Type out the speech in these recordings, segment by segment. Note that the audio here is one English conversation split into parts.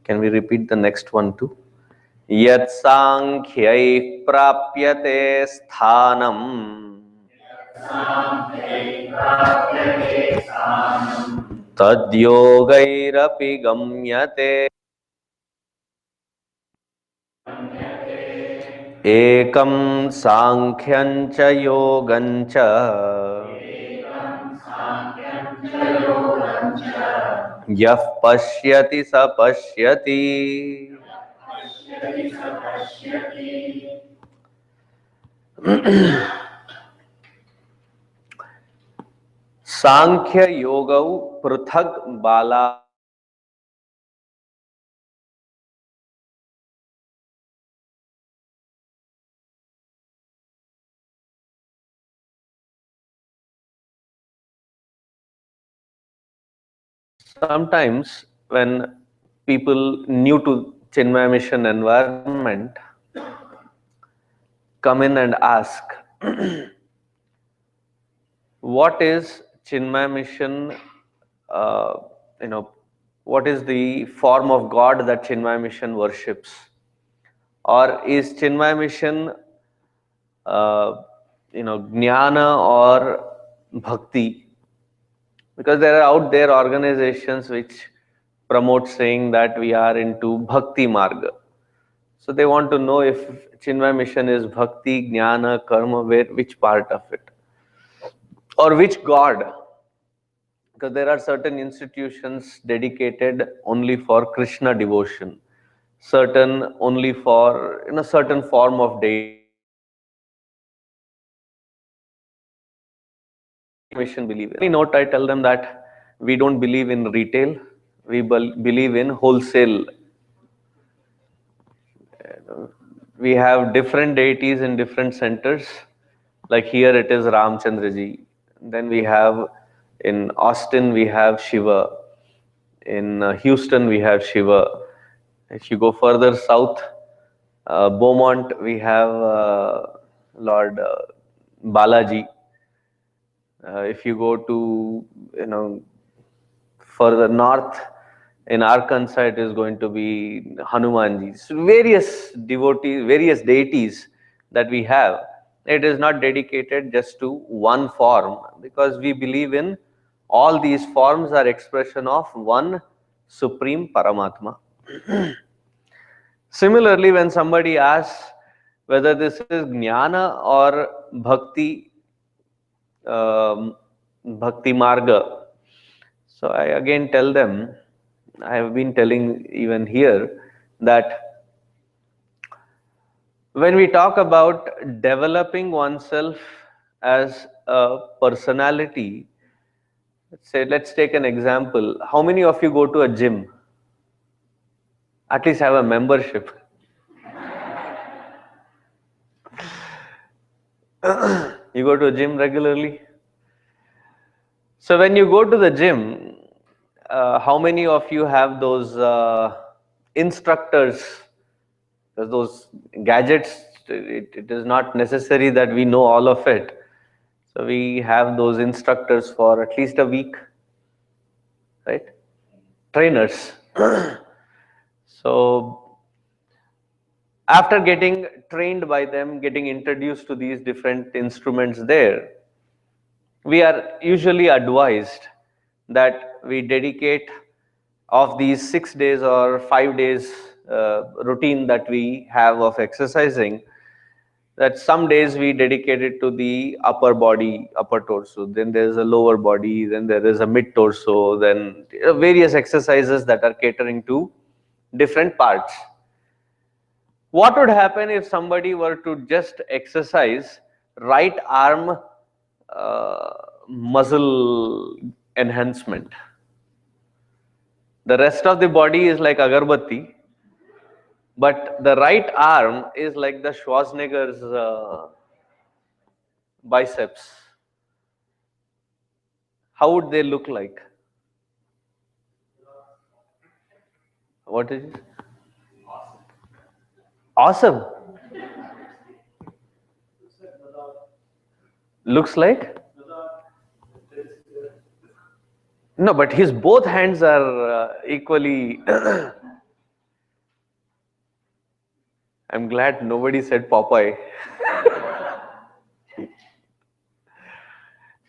Can we repeat the next one too? Yat sankhyaih prapyate sthanam tad yogairapi gamyate ekam sankhyan cha yogam cha yah pashyati sa pashyati. Sankhya Yogau Pruthak Bala. Sometimes when people new to Chinmaya Mission environment come in and ask, what is Chinmaya Mission, uh, you know, what is the form of God that Chinmaya Mission worships? Or is Chinmaya Mission, jnana or bhakti? Because there are out there organizations which promote saying that we are into bhakti marga. So they want to know if Chinmaya Mission is bhakti, jnana, karma, which part of it? Or which God? Because there are certain institutions dedicated only for Krishna devotion, certain only for certain form of deity. Mission believe in. Any note I tell them that we don't believe in retail, we believe in wholesale. We have different deities in different centers. Like here it is Ramchandraji. Then we have in Austin we have Shiva. In Houston we have Shiva. If you go further south, Beaumont we have Lord Balaji. If you go to further north in Arkansas, it is going to be Hanumanji. So various devotees, various deities that we have. It is not dedicated just to one form because we believe in all these forms are expression of one supreme Paramatma. Similarly, when somebody asks whether this is jnana or bhakti, bhakti marga, so I again tell them, I have been telling even here that when we talk about developing oneself as a personality, let's take an example. How many of you go to a gym? At least have a membership. You go to a gym regularly? So when you go to the gym, how many of you have those instructors? Because those gadgets, it is not necessary that we know all of it. So we have those instructors for at least a week, right? Trainers. So after getting trained by them, getting introduced to these different instruments there, we are usually advised that we dedicate of these 6 days or 5 days routine that we have of exercising, that some days we dedicate it to the upper body, upper torso, then there is a lower body, then there is a mid torso, then various exercises that are catering to different parts. What would happen if somebody were to just exercise right arm muscle enhancement? The rest of the body is like agarbatti, but the right arm is like the Schwarzenegger's biceps. How would they look like? What is it? Awesome. Looks like No, but his both hands are equally. I'm glad nobody said Popeye.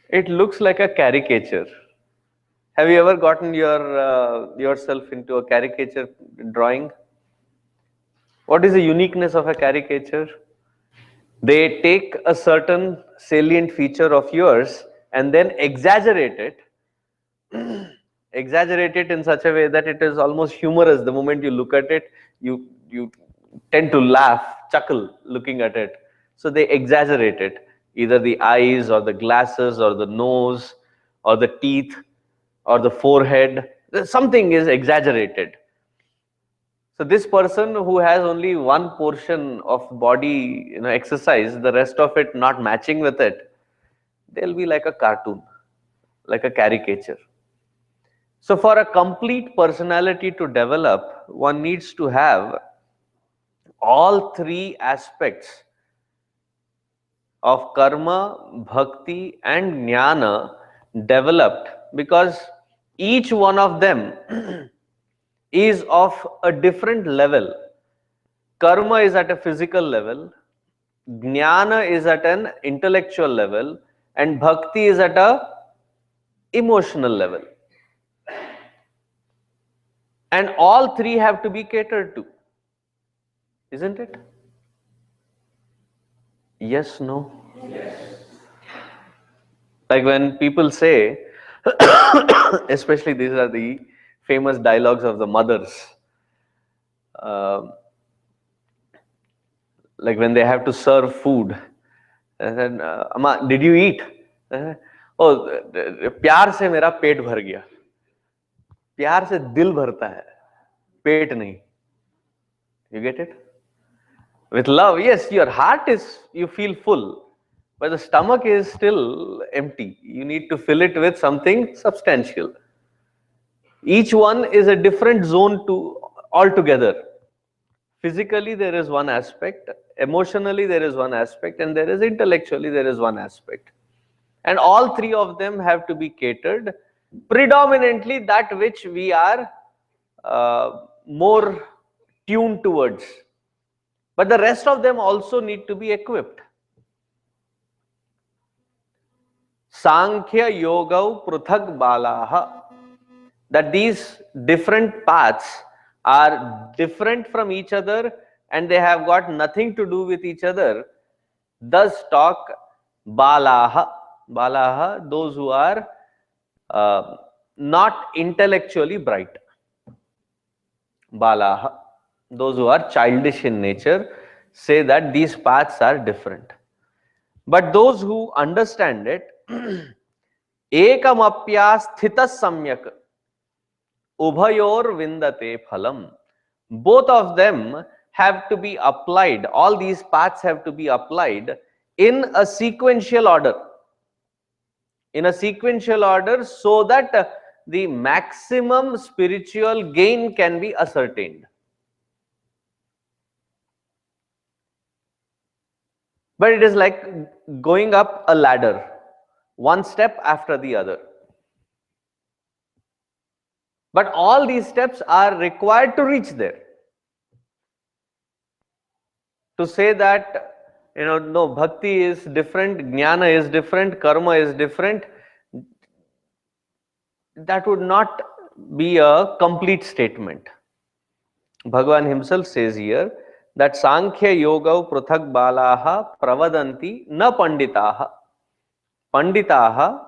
It looks like a caricature. Have you ever gotten yourself into a caricature drawing? What is the uniqueness of a caricature? They take a certain salient feature of yours and then exaggerate it in such a way that it is almost humorous. The moment you look at it, you tend to laugh, chuckle looking at it. So they exaggerate it, either the eyes or the glasses or the nose or the teeth or the forehead. Something is exaggerated. So this person who has only one portion of body, exercise, the rest of it not matching with it, they'll be like a cartoon, like a caricature. So for a complete personality to develop, one needs to have all three aspects of karma, bhakti and jnana developed, because each one of them is of a different level. Karma is at a physical level, jnana is at an intellectual level, and bhakti is at a emotional level. And all three have to be catered to, isn't it? Yes, no. Like when people say, especially these are the famous dialogues of the mothers, uh, like when they have to serve food, and then, Amma, did you eat? Oh, प्यार से मेरा पेट भर गया. प्यार से दिल भरता है, पेट नहीं. You get it? With love, yes, your heart is, you feel full, but the stomach is still empty. You need to fill it with something substantial. Each one is a different zone to altogether. Physically, there is one aspect, emotionally, there is one aspect, and there is intellectually, there is one aspect. And all three of them have to be catered, predominantly that which we are more tuned towards. But the rest of them also need to be equipped. Sankhya Yogau Pruthak Balaha. That these different paths are different from each other and they have got nothing to do with each other. Thus talk Balaha. Balaha, those who are not intellectually bright. Balaha, those who are childish in nature, say that these paths are different. But those who understand it, ekamapya sthita samyak ubhayor vindate phalam. Both of them have to be applied, all these paths have to be applied in a sequential order. In a sequential order, so that the maximum spiritual gain can be ascertained. But it is like going up a ladder, one step after the other. But all these steps are required to reach there. To say that, no, bhakti is different, jnana is different, karma is different, that would not be a complete statement. Bhagavan himself says here that Sankhya Yoga Pruthak Balaha Pravadanti Na Panditaha. Panditaha,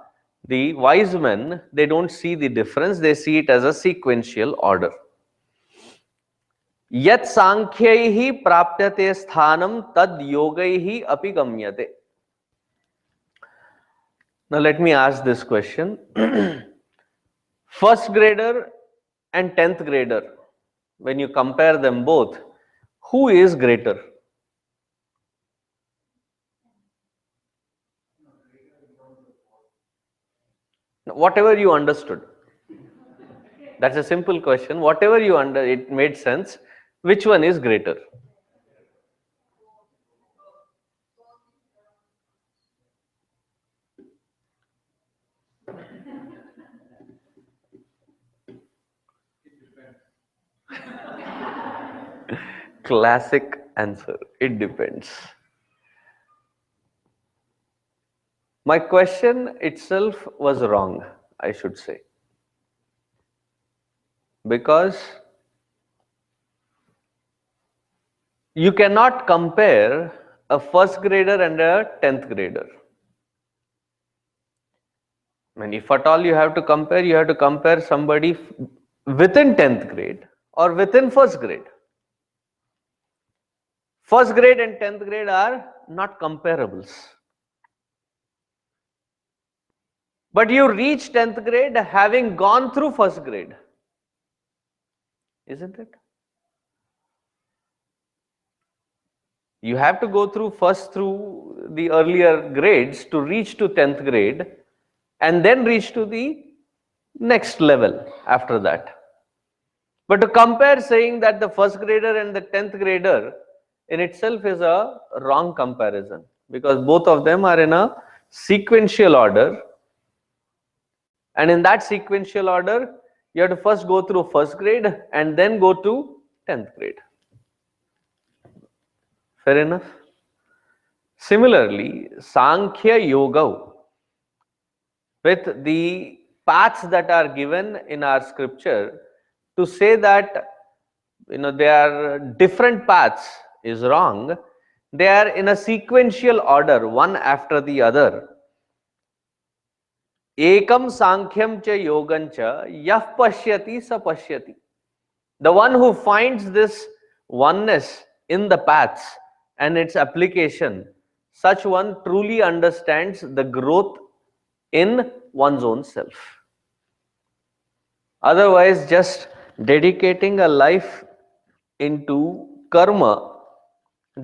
the wise men, they don't see the difference, they see it as a sequential order. Yat Sankhyahi Prapyate Sthanam Tad Yogaihi Api Gamyate. Now let me ask this question. First grader and 10th grader, when you compare them both, who is greater? Whatever you understood. That's a simple question. Whatever you it made sense. Which one is greater? Classic answer. It depends. My question itself was wrong, I should say, because you cannot compare a first grader and a 10th grader. I mean, if at all you have to compare somebody within 10th grade or within first grade. First grade and 10th grade are not comparables. But you reach 10th grade having gone through first grade, isn't it? You have to go through first through the earlier grades to reach to 10th grade and then reach to the next level after that. But to compare saying that the first grader and the 10th grader in itself is a wrong comparison, because both of them are in a sequential order, and in that sequential order you have to first go through first grade and then go to 10th grade. Fair enough? Similarly, Sankhya Yoga, with the paths that are given in our scripture, to say that there are different paths is wrong. They are in a sequential order, one after the other. Ekam Sankhyam cha Yogam cha yah pashyati sa pashyati. The one who finds this oneness in the paths and its application, such one truly understands the growth in one's own self. Otherwise, just dedicating a life into karma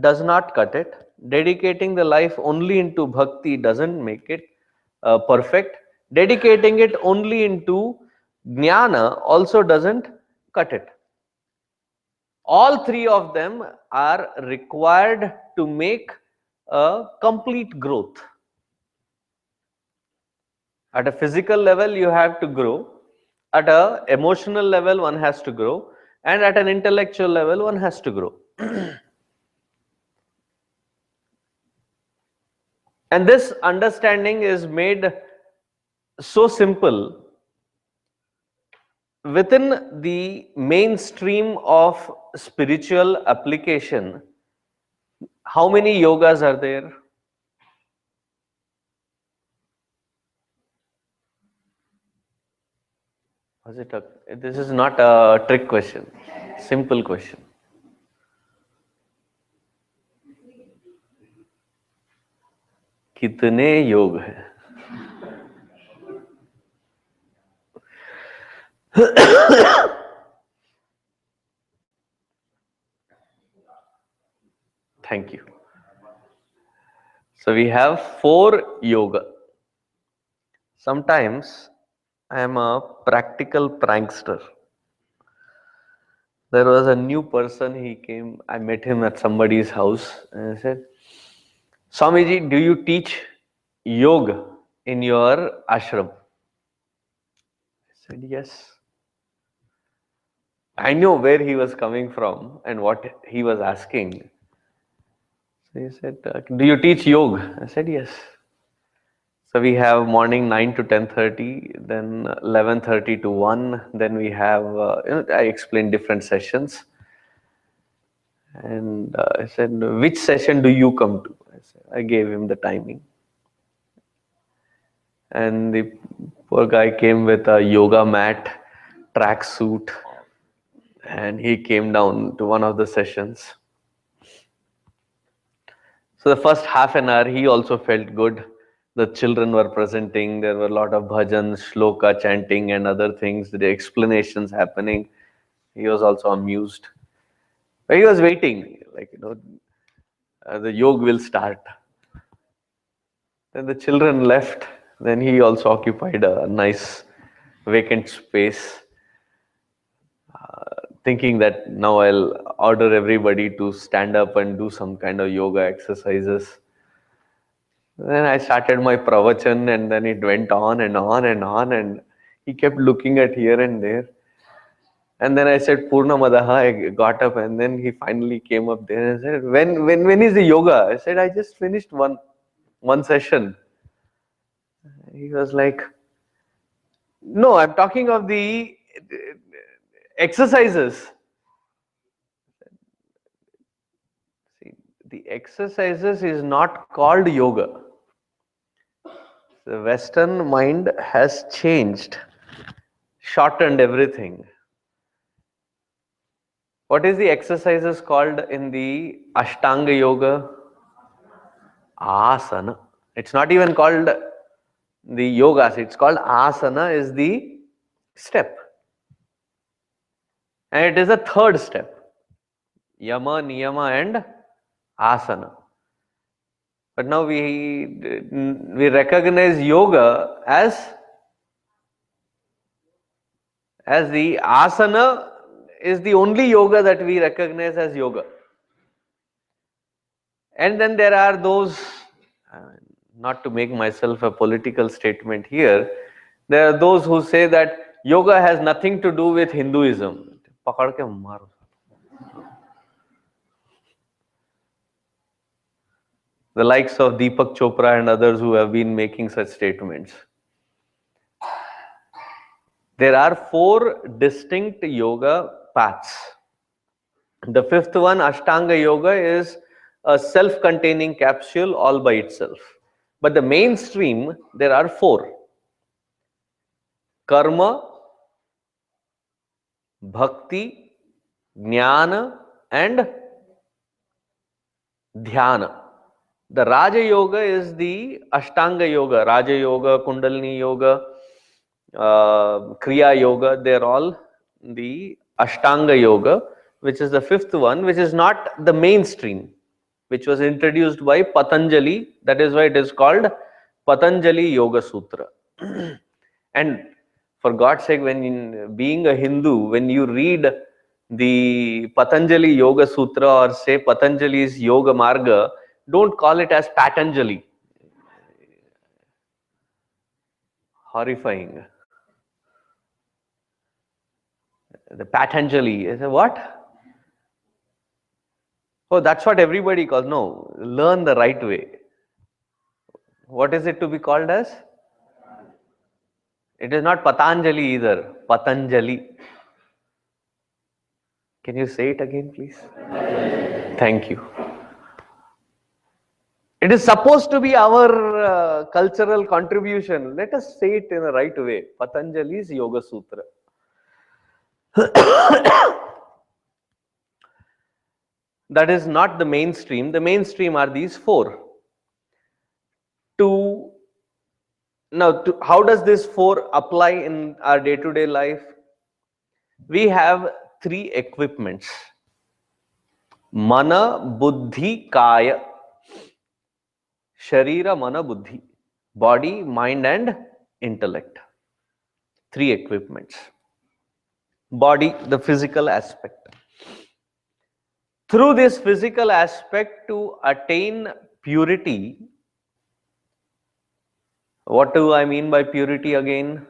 does not cut it. Dedicating the life only into bhakti doesn't make it perfect. Dedicating it only into jnana also doesn't cut it. All three of them are required to make a complete growth. At a physical level, you have to grow. At an emotional level, one has to grow. And at an intellectual level, one has to grow. And this understanding is made so simple within the mainstream of spiritual application. How many yogas are there? This is not a trick question. Simple question. कितने योग हैं? Thank you. So we have 4 yoga. Sometimes I am a practical prankster. There was a new person, he came, I met him at somebody's house, and I said, Swamiji, do you teach yoga in your ashram? I said, yes. I know where he was coming from and what he was asking. So he said, do you teach yoga? I said, yes. So we have morning 9 to 10:30, then 11:30 to 1. Then we have, I explained different sessions. And I said, which session do you come to? I gave him the timing. And the poor guy came with a yoga mat, track suit, and he came down to one of the sessions. So the first half an hour, he also felt good. The children were presenting, there were a lot of bhajans, shloka chanting and other things, the explanations happening. He was also amused. But he was waiting, the yoga will start. Then the children left. Then he also occupied a nice vacant space, thinking that now I'll order everybody to stand up and do some kind of yoga exercises. Then I started my pravachan, and then it went on and on and on, and he kept looking at here and there. And then I said, Purnamadaha. I got up, and then he finally came up there and said, when is the yoga? I said, I just finished one session. He was like, no, I'm talking of the exercises. See, the exercises is not called yoga. The Western mind has changed, shortened everything. What is the exercises called in the Ashtanga Yoga? Asana. It's not even called the yogas. It's called asana is the step. And it is a third step. Yama, niyama and asana. But now we recognize yoga as the asana is the only yoga that we recognize as yoga. And then there are those, not to make myself a political statement here, there are those who say that yoga has nothing to do with Hinduism. Pakad ke maro. The likes of Deepak Chopra and others who have been making such statements. There are 4 distinct yoga paths. The 5th one, Ashtanga Yoga, is a self-containing capsule all by itself. But the mainstream, there are 4. Karma, Bhakti, Jnana and Dhyana. The Raja Yoga is the Ashtanga Yoga. Raja Yoga, Kundalini Yoga, Kriya Yoga, they're all the Ashtanga Yoga, which is the 5th one, which is not the mainstream, which was introduced by Patanjali. That is why it is called Patanjali Yoga Sutra. And for God's sake, being a Hindu, when you read the Patanjali Yoga Sutra or say Patanjali's Yoga Marga, don't call it as Patanjali. Horrifying. The Patanjali is a what? Oh, that's what everybody calls. No, learn the right way. What is it to be called as? It is not Patanjali either. Patanjali. Can you say it again, please? Thank you. It is supposed to be our cultural contribution. Let us say it in the right way. Patanjali's Yoga Sutra. That is not the mainstream. The mainstream are these 4. How does this 4 apply in our day-to-day life? We have 3 equipments. Mana, Buddhi, Kaya. Sharira, Mana, Buddhi. Body, mind and intellect. 3 equipments. Body, the physical aspect. Through this physical aspect, to attain purity, what do I mean by purity again?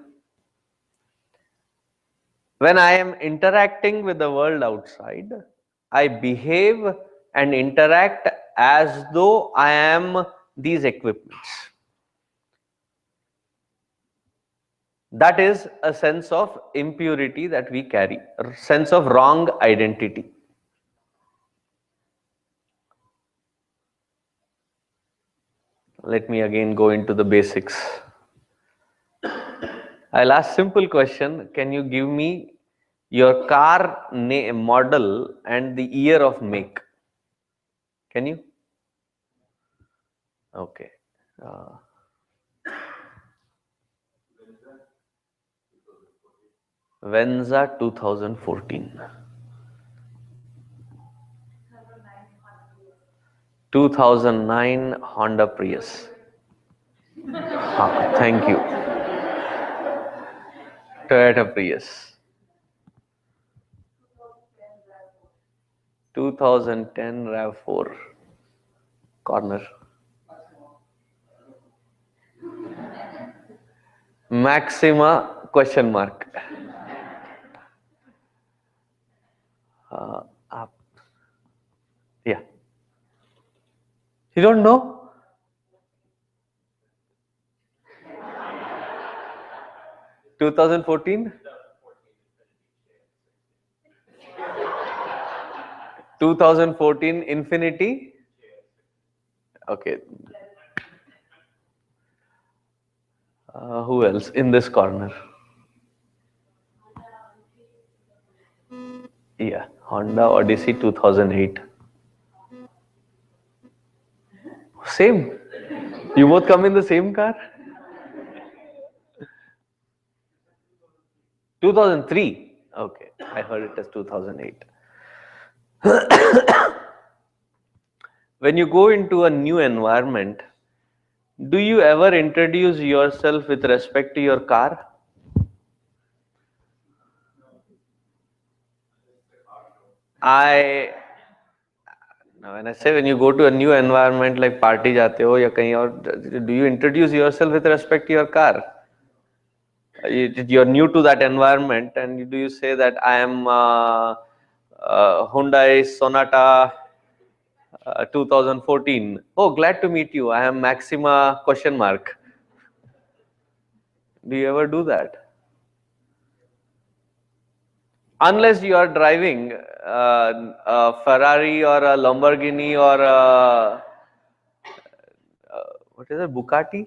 When I am interacting with the world outside, I behave and interact as though I am these equipments. That is a sense of impurity that we carry, a sense of wrong identity. Let me again go into the basics. I'll ask simple question. Can you give me your car model and the year of make? Can you? Okay. Venza 2014. 2009 Honda Prius. Thank you. Toyota Prius. 2010 RAV4. Corner. Maxima question mark. Uh, uh, yeah. You don't know? 2014? 2014 Infinity? Okay. Who else in this corner? Yeah, Honda Odyssey 2008. Same. You both come in the same car? 2003. Okay, I heard it as 2008. When you go into a new environment, do you ever introduce yourself with respect to your car? I Now, when I say when you go to a new environment like party जाते हो या कहीं और, do you introduce yourself with respect to your car? You're new to that environment, and do you say that I am Hyundai Sonata 2014? Oh, glad to meet you. I am Maxima question mark. Do you ever do that? Unless you are driving a Ferrari or a Lamborghini or what is it, Bugatti?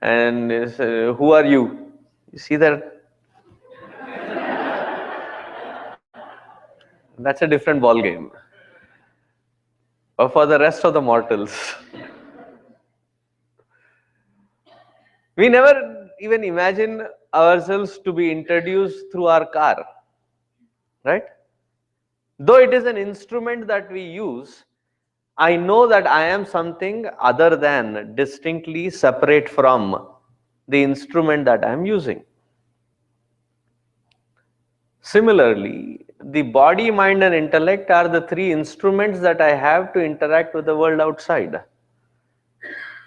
And who are you? You see that? That's a different ball game. Or for the rest of the mortals, we never even imagine ourselves to be introduced through our car, right? Though it is an instrument that we use, I know that I am something other than, distinctly separate from the instrument that I am using. Similarly, the body, mind, and intellect are the three instruments that I have to interact with the world outside.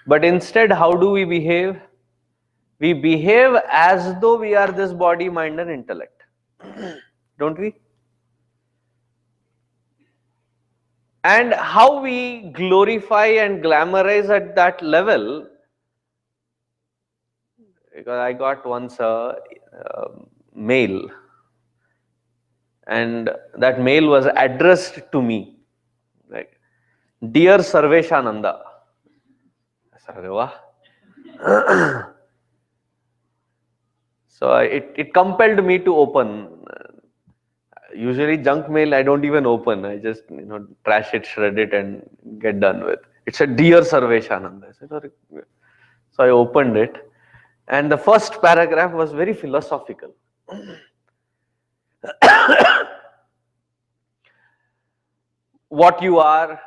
But instead, how do we behave? We behave as though we are this body, mind, and intellect. Don't we? And how we glorify and glamorize at that level, because I got once a mail, and that mail was addressed to me, like, Dear Sarveshananda. I said, "Wah." So it compelled me to open. Usually junk mail I don't even open. I just trash it, shred it, and get done with. It said, Dear Sarveshananda. I said, "Okay." So I opened it, and the first paragraph was very philosophical. What you are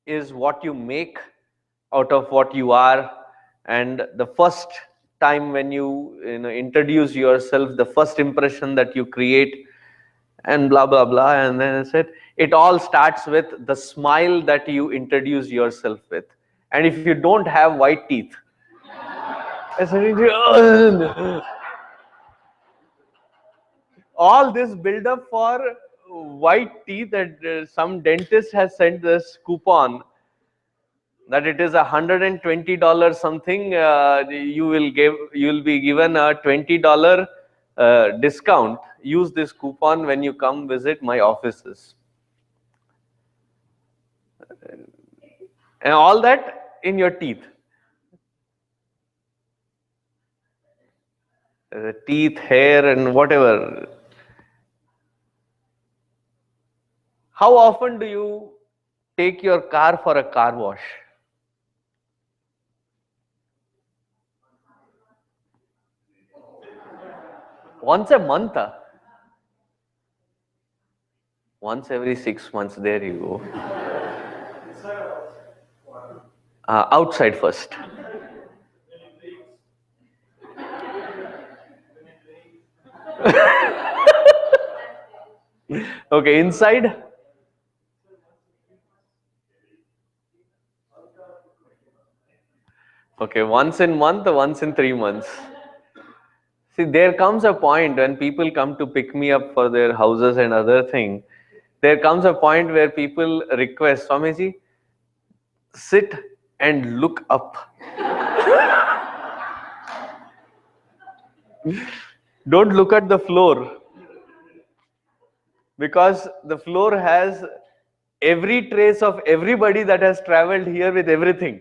is what you make out of what you are, and the first time when you introduce yourself, the first impression that you create, and blah blah blah. And then I said it all starts with the smile that you introduce yourself with. And if you don't have white teeth, I said, all this build up for white teeth, that some dentist has sent this coupon that it is $120 something, you will be given a $20 discount. Use this coupon when you come visit my offices, and all that in your teeth. Teeth, hair, and whatever. How often do you take your car for a car wash? Once a month? Once every 6 months. There you go. Outside first. Okay, inside? Okay, once in month, once in 3 months. See, there comes a point when people come to pick me up for their houses and other thing. There comes a point where people request, Swamiji, sit and look up. Don't look at the floor, because the floor has every trace of everybody that has traveled here with everything.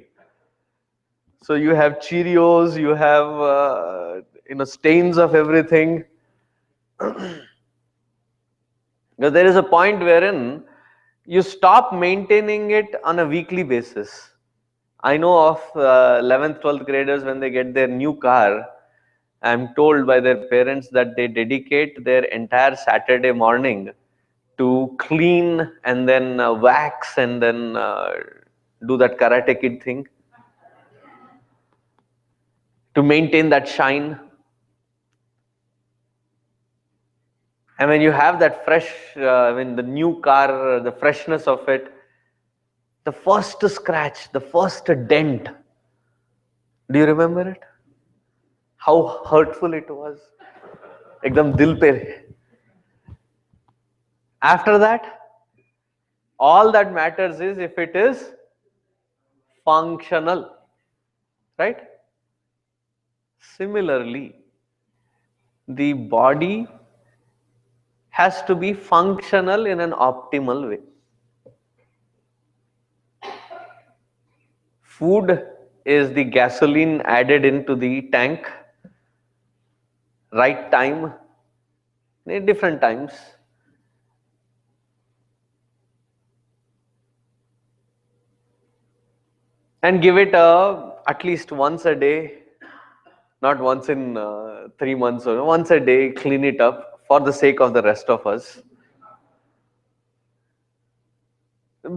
So you have Cheerios, you have stains of everything. Because there is a point wherein you stop maintaining it on a weekly basis. I know of 11th, 12th graders, when they get their new car, I'm told by their parents that they dedicate their entire Saturday morning to clean and then wax and then do that Karate Kid thing to maintain that shine. And when you have that fresh, the new car, the freshness of it, the first scratch, the first dent, do you remember it? How hurtful it was. Ekdam dil pe. After that, all that matters is if it is functional, right? Similarly, the body has to be functional in an optimal way. Food is the gasoline added into the tank, right time, in different times. And give it at least once a day, not once in 3 months, or once a day, clean it up for the sake of the rest of us.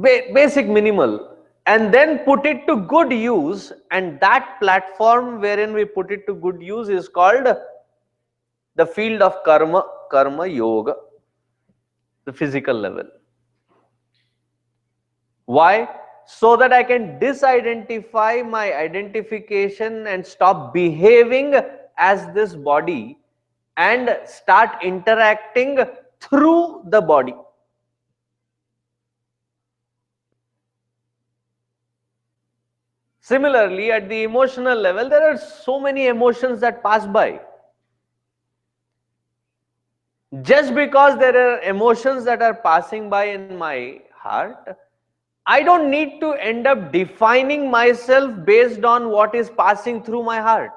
Basic minimal, and then put it to good use, and that platform wherein we put it to good use is called the field of karma yoga, the physical level. Why? So that I can disidentify my identification and stop behaving as this body and start interacting through the body. Similarly, at the emotional level, there are so many emotions that pass by. Just because there are emotions that are passing by in my heart, I don't need to end up defining myself based on what is passing through my heart.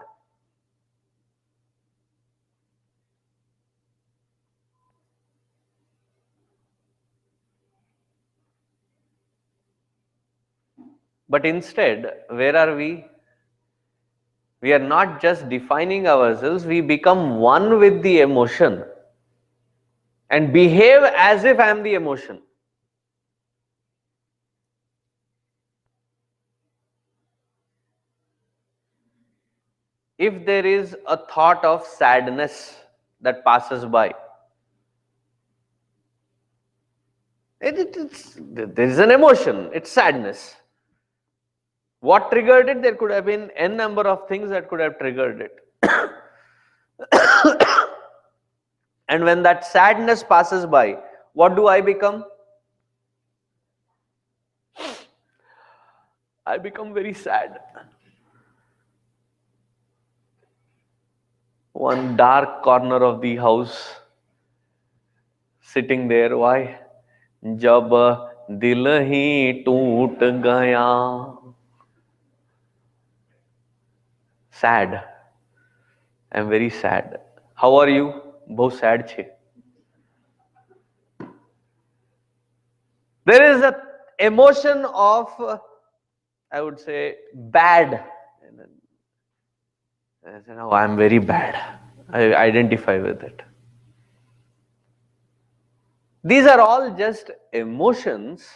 But instead, where are we? We are not just defining ourselves, we become one with the emotion and behave as if I am the emotion. If there is a thought of sadness that passes by, there is an emotion, it's sadness. What triggered it? There could have been n number of things that could have triggered it. And when that sadness passes by, what do I become? I become very sad. One dark corner of the house, sitting there. Why? जब दिल ही टूट गया. Sad. I'm very sad. How are you? बहुत sad छे. There is a emotion of, I would say, bad. I say, no, I'm very bad. I identify with it. These are all just emotions.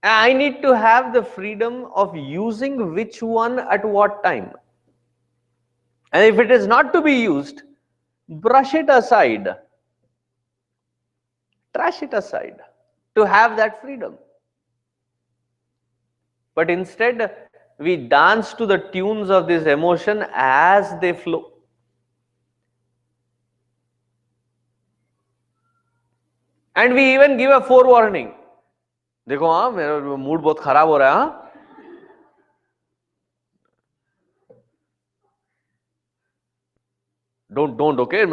I need to have the freedom of using which one at what time. And if it is not to be used, brush it aside. Trash it aside to have that freedom. But instead, we dance to the tunes of this emotion as they flow. And we even give a forewarning. देखो हाँ मेरा mood बहुत खराब हो रहा है हाँ. Don't okay.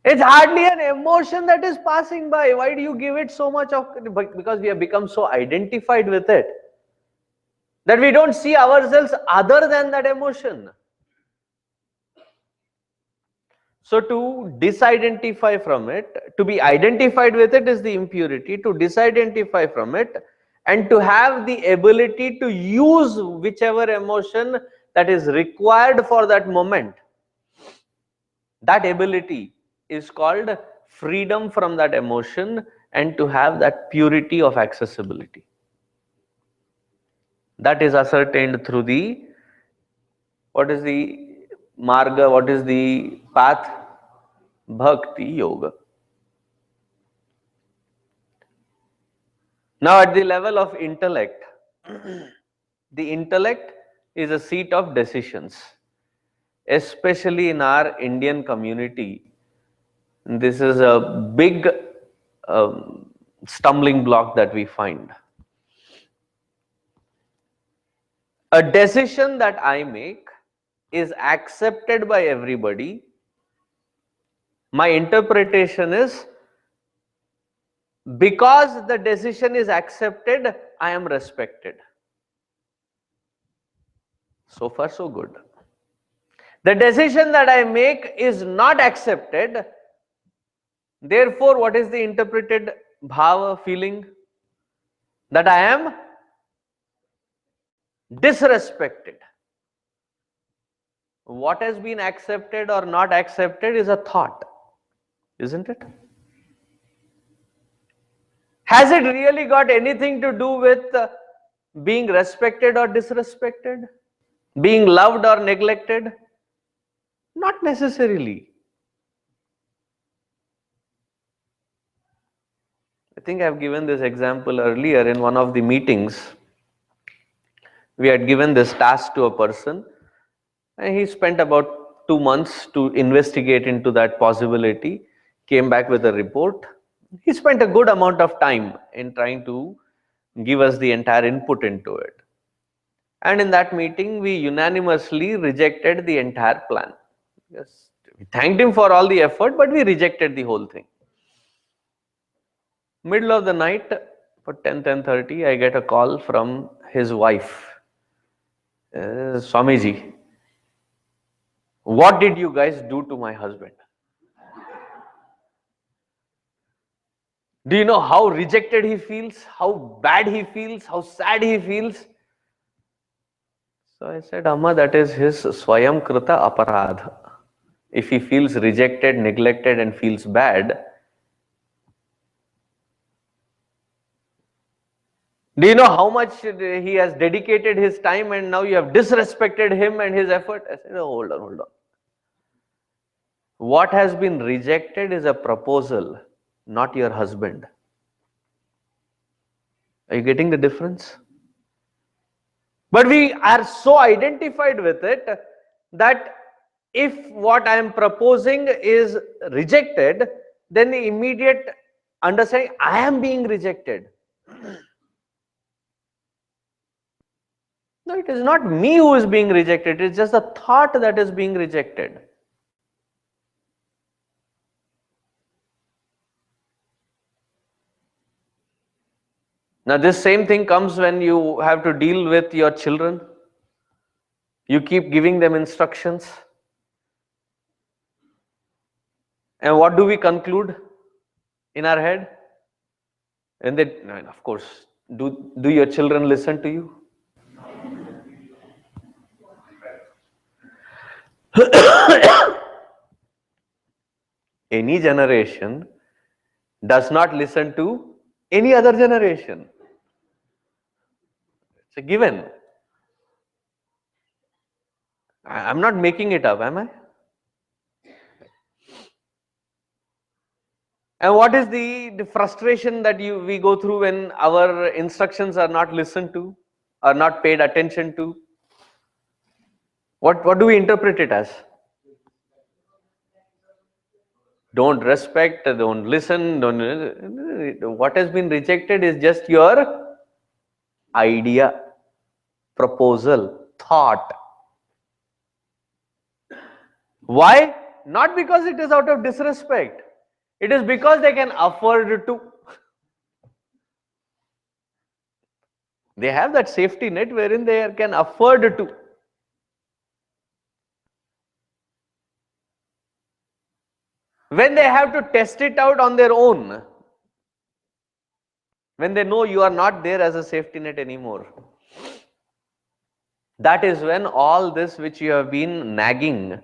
It's hardly an emotion that is passing by. Why do you give it so much of? Because we have become so identified with it that we don't see ourselves other than that emotion. So to disidentify from it, to be identified with it is the impurity. To disidentify from it and to have the ability to use whichever emotion that is required for that moment, that ability is called freedom from that emotion and to have that purity of accessibility. That is ascertained through the, what is the marga, what is the path? Bhakti yoga. Now at the level of intellect, the intellect is a seat of decisions, especially in our Indian community. This is a big stumbling block that we find. A decision that I make is accepted by everybody. My interpretation is, because the decision is accepted, I am respected. So far, so good. The decision that I make is not accepted. Therefore, what is the interpreted bhava, feeling? That I am disrespected. What has been accepted or not accepted is a thought, isn't it? Has it really got anything to do with being respected or disrespected? Being loved or neglected? Not necessarily. I think I've given this example earlier in one of the meetings. We had given this task to a person and he spent about 2 months to investigate into that possibility, came back with a report. He spent a good amount of time in trying to give us the entire input into it. And in that meeting, we unanimously rejected the entire plan. Yes, we thanked him for all the effort, but we rejected the whole thing. Middle of the night, for 10:30, I get a call from his wife. Swamiji, what did you guys do to my husband? Do you know how rejected he feels? How bad he feels? How sad he feels? So I said, Amma, that is his swayam krita aparadha. If he feels rejected, neglected and feels bad, do you know how much he has dedicated his time and now you have disrespected him and his effort? I said, oh, hold on. What has been rejected is a proposal, not your husband. Are you getting the difference? But we are so identified with it that if what I am proposing is rejected, then the immediate understanding, I am being rejected. No, it is not me who is being rejected. It is just a thought that is being rejected. Now, this same thing comes when you have to deal with your children. You keep giving them instructions. And what do we conclude in our head? And then, of course, do your children listen to you? Any generation does not listen to any other generation. It's a given. I'm not making it up, am I? And what is the frustration that we go through when our instructions are not listened to, are not paid attention to? What do we interpret it as? don't respect, don't listen, don't. What has been rejected is just your idea, proposal, thought. Why? Not because it is out of disrespect. It is because they can afford to. They have that safety net wherein they can afford to. When they have to test it out on their own, when they know you are not there as a safety net anymore, that is when all this which you have been nagging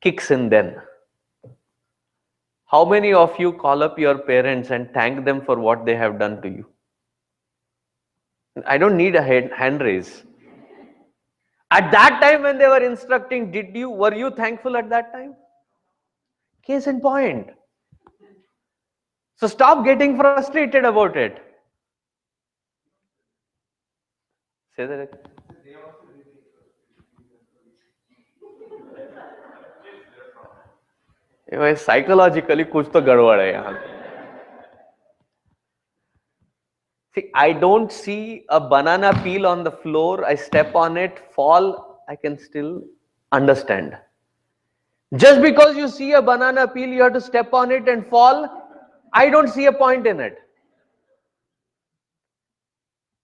kicks in then. How many of you call up your parents and thank them for what they have done to you? I don't need a hand raise. At that time when they were instructing, were you thankful at that time? Case in point. So stop getting frustrated about it. Say that again. Psychologically कुछ तो गड़बड़ है यहाँ. See, I don't see a banana peel on the floor, I step on it, fall, I can still understand. Just because you see a banana peel, you have to step on it and fall, I don't see a point in it.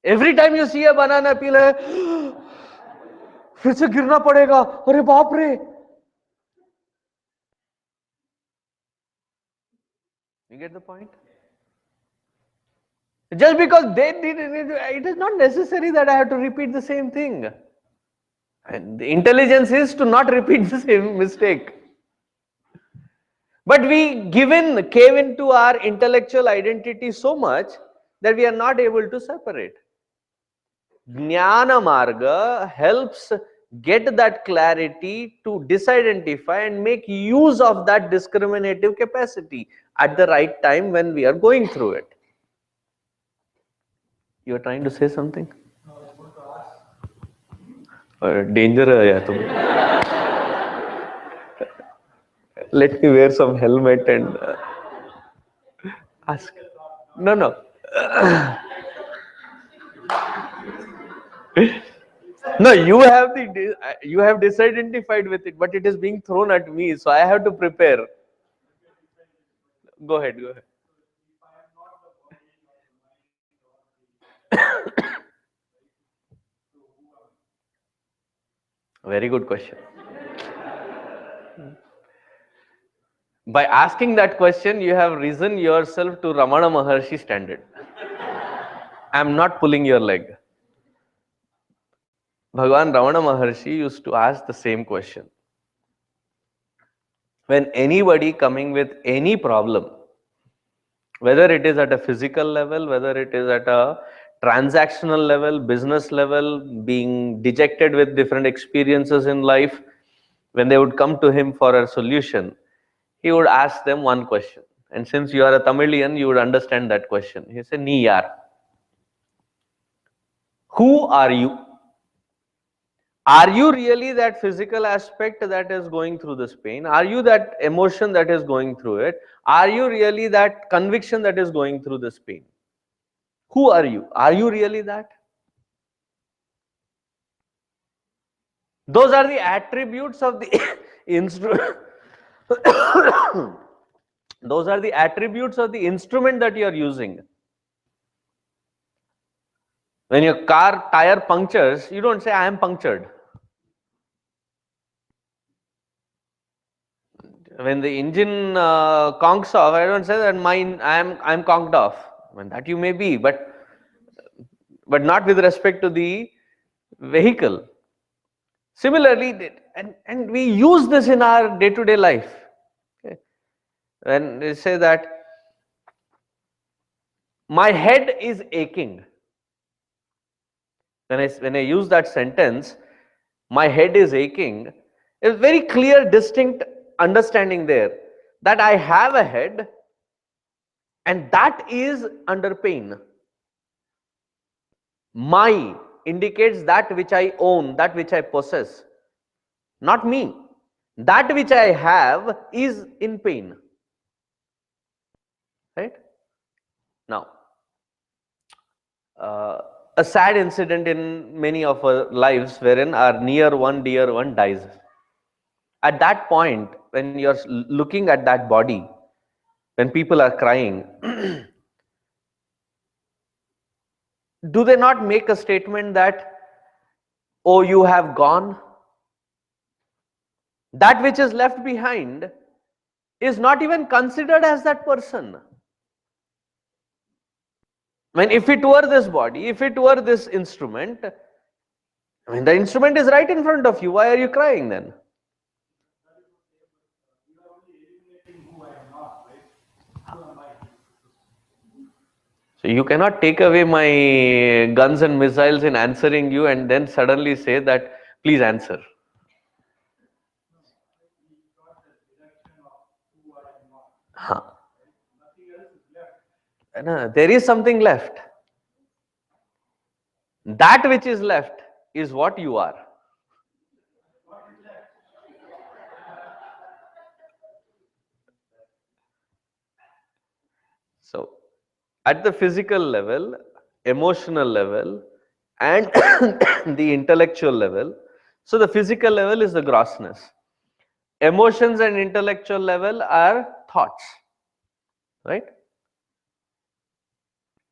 Every time you see a banana peel, फिर से गिरना पड़ेगा, अरे बाप रे. You get the point? Just because they did it is not necessary that I have to repeat the same thing. And the intelligence is to not repeat the same mistake. But we cave into our intellectual identity so much that we are not able to separate. Jnana Marga helps get that clarity to disidentify and make use of that discriminative capacity at the right time when we are going through it. You are trying to say something? Danger hai tum. Let me wear some helmet and ask. No. No, you have disidentified with it, but it is being thrown at me, so I have to prepare. Go ahead. Very good question. By asking that question, you have risen yourself to Ramana Maharshi standard. I am not pulling your leg. Bhagavan Ramana Maharshi used to ask the same question. When anybody coming with any problem, whether it is at a physical level, whether it is at a transactional level, business level, being dejected with different experiences in life, when they would come to him for a solution, he would ask them one question. And since you are a Tamilian, you would understand that question. He said, "Ni yaar. Who are you? Are you really that physical aspect that is going through this pain? Are you that emotion that is going through it? Are you really that conviction that is going through this pain? Who are you? Are you really that?" Those are the attributes of the instrument. Those are the attributes of the instrument that you are using. When your car tire punctures, you don't say, "I am punctured." When the engine conks off, I don't say that I am conked off. When that you may be, but not with respect to the vehicle. Similarly, and we use this in our day-to-day life. Okay. When they say that my head is aching, when I use that sentence, my head is aching, a very clear, distinct understanding there that I have a head and that is under pain. My indicates that which I own, that which I possess, not me. That which I have is in pain. right? Now, uh, a sad incident in many of our lives wherein our near one, dear one dies. At that point, when you're looking at that body, when people are crying, do they not make a statement that, oh, you have gone? That which is left behind is not even considered as that person. I mean, if it were this body, if it were this instrument, I mean, the instrument is right in front of you. Why are you crying then? So you cannot take away my guns and missiles in answering you and then suddenly say that, please answer. Huh. No, there is something left. That which is left is what you are. So, at the physical level, emotional level, and the intellectual level, so the physical level is the grossness. Emotions and intellectual level are thoughts, right?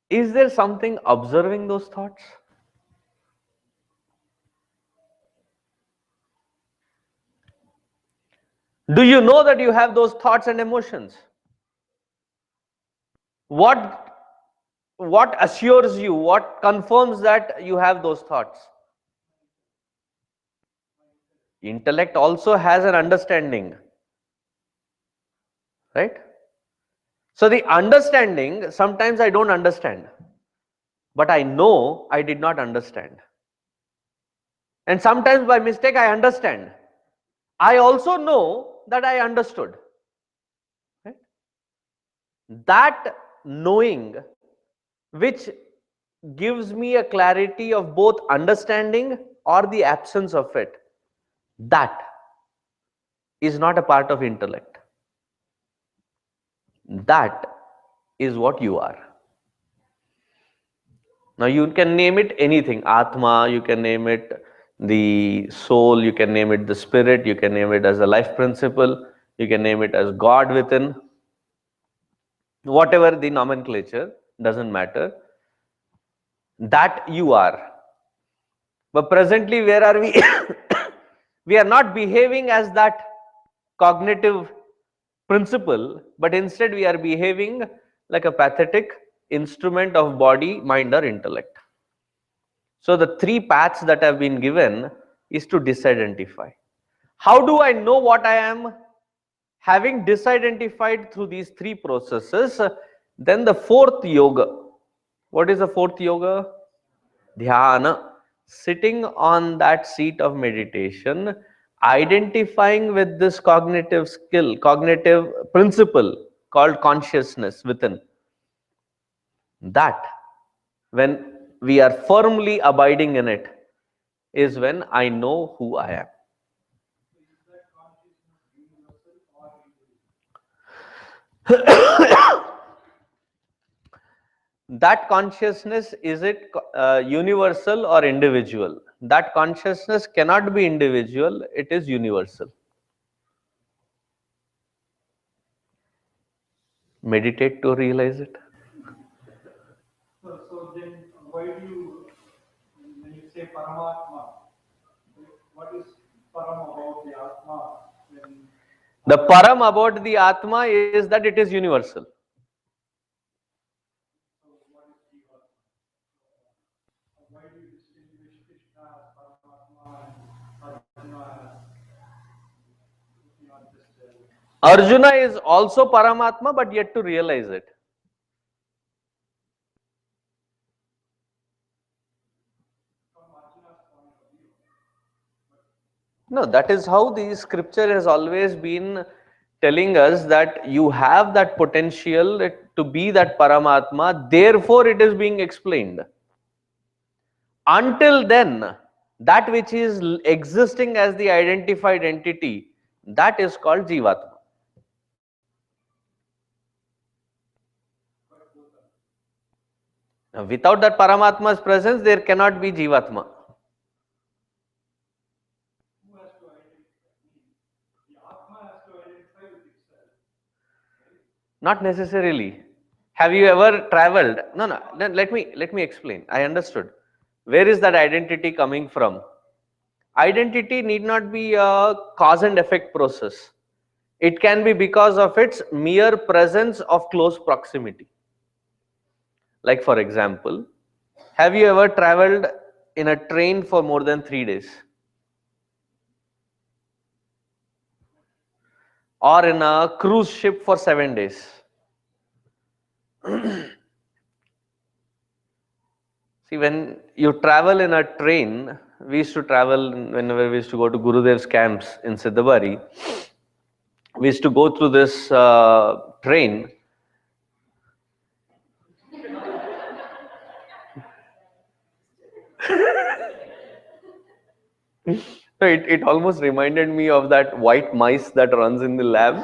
Is there something observing those thoughts? Do you know that you have those thoughts and emotions? What assures you, what confirms that you have those thoughts? Intellect also has an understanding, right? So the understanding, sometimes I don't understand, but I know I did not understand. And sometimes by mistake I understand. I also know that I understood. Right? That knowing, which gives me a clarity of both understanding or the absence of it, that is not a part of intellect. That is what you are. Now you can name it anything, Atma, you can name it the soul, you can name it the spirit, you can name it as a life principle, you can name it as God within, whatever the nomenclature, doesn't matter. That you are. But presently, where are we? We are not behaving as that cognitive principle, but instead we are behaving like a pathetic instrument of body, mind, or intellect. So the three paths that have been given is to disidentify. How do I know what I am? Having disidentified through these three processes, then the fourth yoga. What is the fourth yoga? Dhyana. Sitting on that seat of meditation, identifying with this cognitive skill, cognitive principle called consciousness within. That, when we are firmly abiding in it, is when I know who I am. That consciousness, is it universal or individual? That consciousness cannot be individual, it is universal. Meditate to realize it. So then, why do you, when you say Paramatma, what is Param about the Atma? The Param about the Atma is that it is universal. So what is Jiva? Why do you distinguish Krishna as Paramatma and Arjuna as not just Arjuna is also Paramatma, but yet to realize it. from Arjuna's point of view? No, that is how the scripture has always been telling us that you have that potential to be that Paramatma, therefore it is being explained. Until then, that which is existing as the identified entity, that is called Jivatma. Now, without that Paramatma's presence, there cannot be Jivatma. Who has to identify? The Atma has to identify with itself. Right? Not necessarily. Have you ever traveled? No, no. Then let me explain. I understood. Where is that identity coming from? Identity need not be a cause and effect process. It can be because of its mere presence of close proximity. Like for example, have you ever traveled in a train for more than 3 days? Or in a cruise ship for 7 days? See, when you travel in a train, we used to travel whenever we used to go to Gurudev's camps in Siddhabari. We used to go through this train. So it almost reminded me of that white mice that runs in the lab.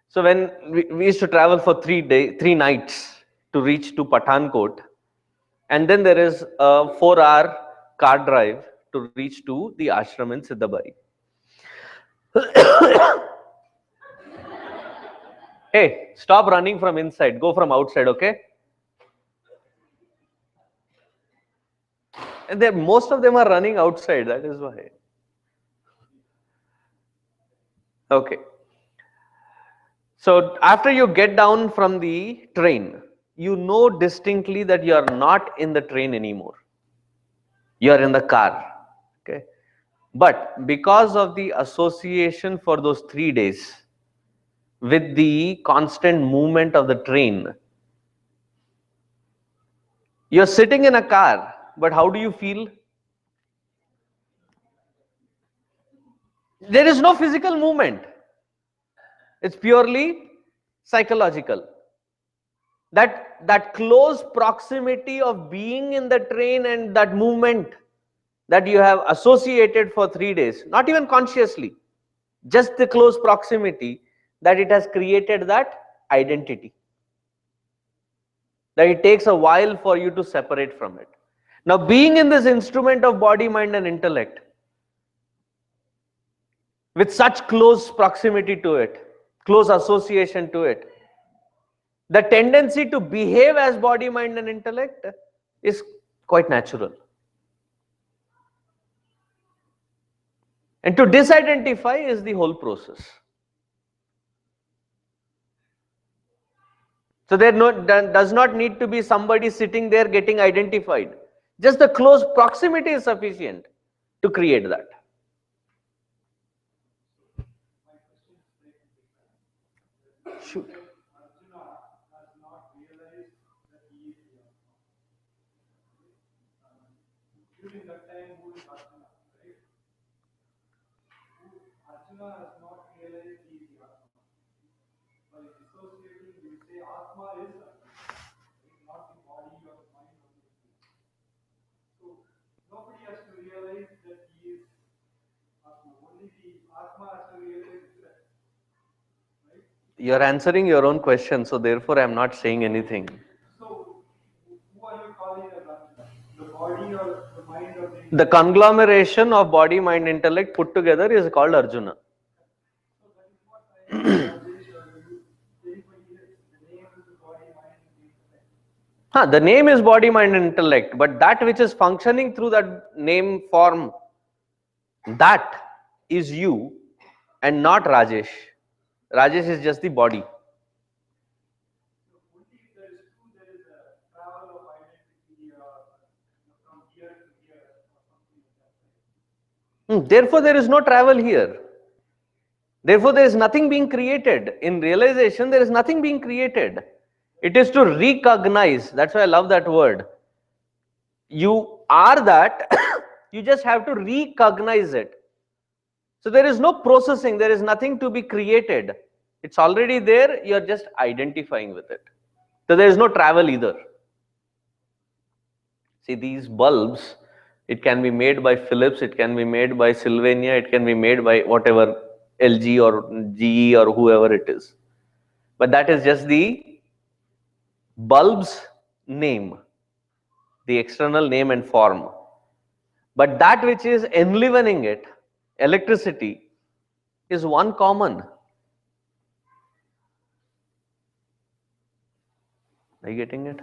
So when we used to travel for 3 nights to reach to Pathankot, and then there is a 4 hour car drive to reach to the ashram in Siddhabari. Hey, stop running from inside. Go from outside, okay? And most of them are running outside. That is why. Okay. So after you get down from the train, you know distinctly that you are not in the train anymore. You are in the car. Okay. But because of the association for those 3 days with the constant movement of the train, you're sitting in a car, but how do you feel? There is no physical movement. It's purely psychological. That close proximity of being in the train and that movement that you have associated for 3 days, not even consciously, just the close proximity, that it has created that identity, that it takes a while for you to separate from it. Now, being in this instrument of body, mind, and intellect with such close proximity to it, close association to it, the tendency to behave as body, mind, and intellect is quite natural. And to disidentify is the whole process. So there does not need to be somebody sitting there getting identified. Just the close proximity is sufficient to create that. My question is slightly different. You Shoot. said Arjuna has not realized that he is the Atma. During that time, who is Arjuna, right? Arjuna has not realized he is the Atma. By dissociating, we say Atma is Arjuna, right? Not the body or the mind or the intellect. So nobody has to realize that he is Atma. Only the Atma has to realize itself, right? You're answering your own question, so therefore I'm not saying anything. So who are you calling as Arjuna? The body or the mind or the The intellect? conglomeration of body, mind, intellect put together is called Arjuna. So that is what I, Rajesh, or you verify here. The name is the body, mind, and the intellect. The name is body, mind, and intellect, but that which is functioning through that name form, that is you and not Rajesh. Rajesh is just the body. So only if there is two, there is a travel of identity from here to here or something like that, right? Therefore, there is no travel here. Therefore, there is nothing being created. In realization, there is nothing being created. It is to recognize. That's why I love that word. You are that, you just have to recognize it. So there is no processing, there is nothing to be created. It's already there, you're just identifying with it. So there is no travel either. See, these bulbs, it can be made by Philips, it can be made by Sylvania, it can be made by whatever LG or GE or whoever it is. but that is just the bulb's name, the external name and form. But that which is enlivening it, electricity, is one common. Are you getting it?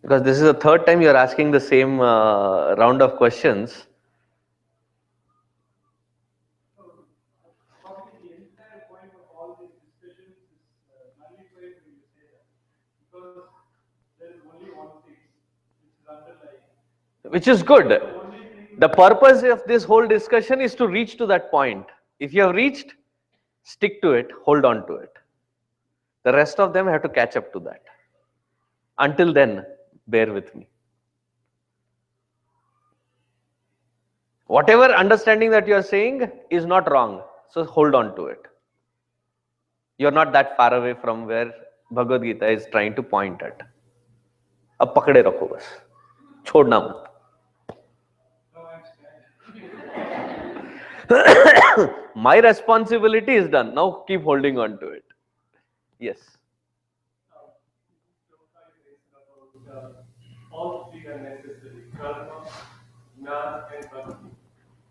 Because this is the third time you're asking the same round of questions. So, probably the entire point of all these discussions is nullified when you say that, because there is only one thing which is underlying. Which is good. The only thing. The purpose of this whole discussion is to reach to that point. If you have reached, stick to it, hold on to it. The rest of them have to catch up to that. Until then, bear with me. Whatever understanding that you are saying is not wrong. So hold on to it. You're not that far away from where Bhagavad Gita is trying to point at. अब पकड़े रखो बस, छोड़ना मत. No, I'm scared. My responsibility is done. Now keep holding on to it. Yes. Shloka is about all three are necessary: karma, jnana, and bhakti.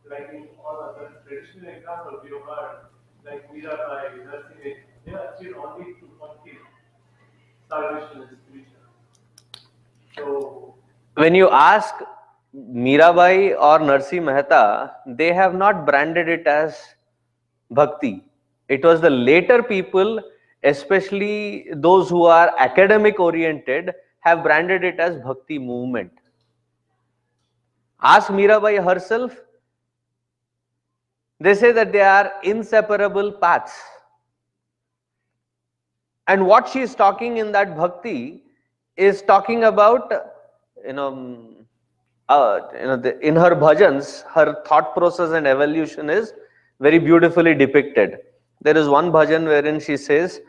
Like in all other traditional examples you heard, like Mirabai, Narasimha, they achieved only through one thing: salvation and spiritual. So, When you ask Mirabai or Narsi Mehta, they have not branded it as bhakti. It was the later people, especially those who are academic oriented, have branded it as bhakti movement. Ask Mirabai herself, they say that they are inseparable paths. And what she is talking in that bhakti is talking about, you know, in her bhajans, her thought process and evolution is very beautifully depicted. There is one bhajan wherein she says,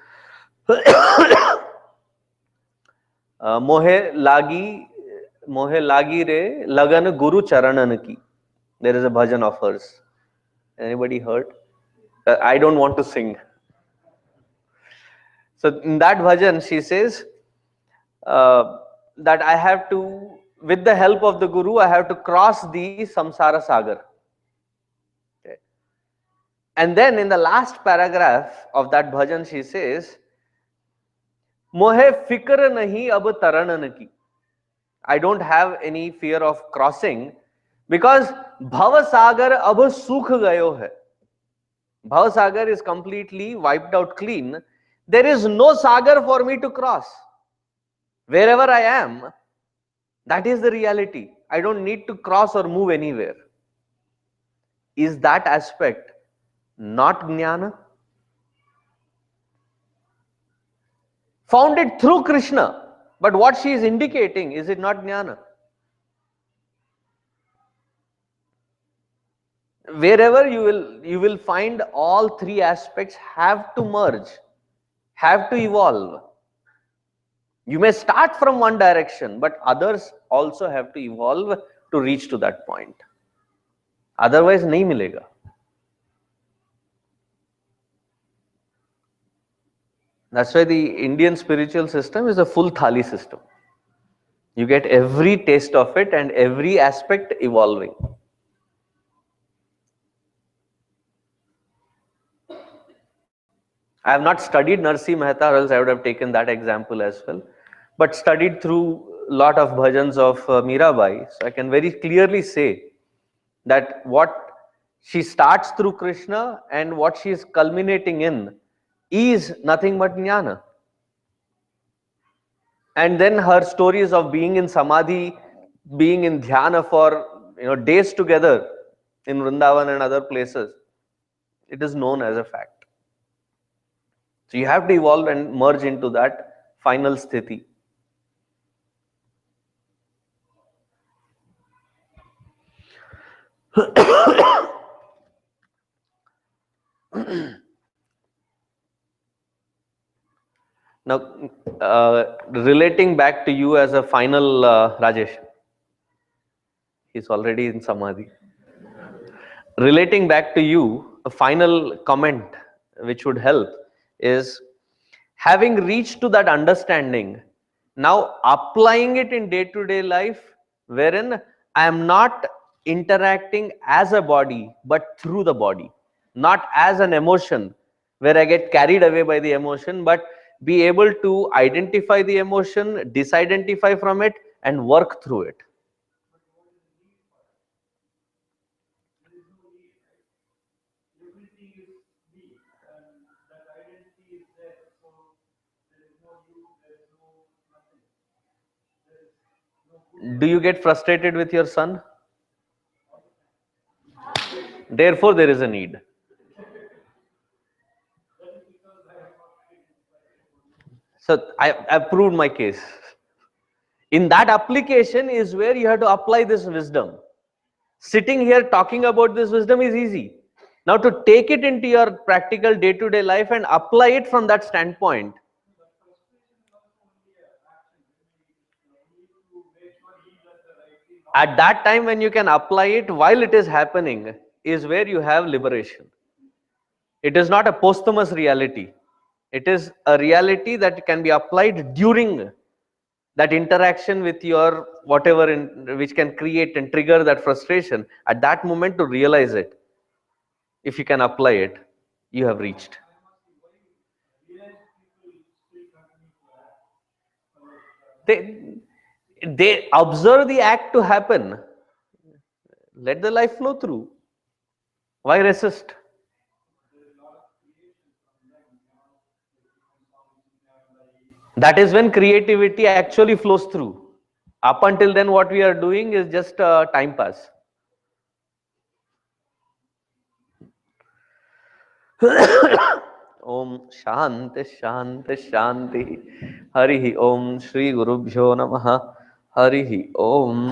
"Mohe lagi, mohe lagi re lagan guru charanan ki." There is a bhajan of hers. Anybody heard? I don't want to sing. So in that bhajan, she says that I have to, with the help of the Guru, I have to cross the samsara sagar. Okay. And then in the last paragraph of that bhajan, she says, "Mohe fikr nahi ab taranan ki." I don't have any fear of crossing because bhav sagar ab sukh gayo hai. Bhav sagar is completely wiped out clean. There is no sagar for me to cross. Wherever I am, that is the reality. I don't need to cross or move anywhere. Is that aspect not jnana? Found it through Krishna, but what she is indicating, is it not jnana? Wherever you will find all three aspects have to merge, have to evolve. You may start from one direction, but others also have to evolve to reach to that point. Otherwise, nahi milega. That's why the Indian spiritual system is a full thali system. You get every taste of it and every aspect evolving. I have not studied Narsi Mehta, or else I would have taken that example as well, but studied through a lot of bhajans of Mirabai. So I can very clearly say that what she starts through Krishna and what she is culminating in is nothing but jnana. And then her stories of being in samadhi, being in dhyana for days together in Vrindavan and other places, it is known as a fact. So you have to evolve and merge into that final sthiti. Now, relating back to you as a final, Rajesh, he's already in samadhi. Relating back to you, a final comment which would help is having reached to that understanding, now applying it in day to day life, wherein I am not interacting as a body but through the body, not as an emotion where I get carried away by the emotion, but be able to identify the emotion, disidentify from it, and work through it. But what is the need for it? There is no need, right? Everything is me, and that identity is there. So there is no you, there is no nothing. There is no good Do or you bad get frustrated with your son? all the time. Therefore, there is a need. That is because I have not identified only. So I've proved my case. In that application is where you have to apply this wisdom. Sitting here talking about this wisdom is easy. Now to take it into your practical day-to-day life and apply it from that standpoint. No, that frustration is also only an action. Only to make sure he does the right thing, not At that time when you can apply it while it is happening is where you have liberation. It is not a posthumous reality. It is a reality that can be applied during that interaction with your whatever which can create and trigger that frustration. At that moment to realize it, if you can apply it, you have reached. I am asking why realized people still continue to act. Like They observe the act to happen. Let the life flow through. Why resist? there is a lot of creation from them, like different songs in their life. That is when creativity actually flows through. Up until then, what we are doing is just a time pass. Om Shanti शांति शांति हरि ओम श्री गुरुभ्यो नमः हरि ओम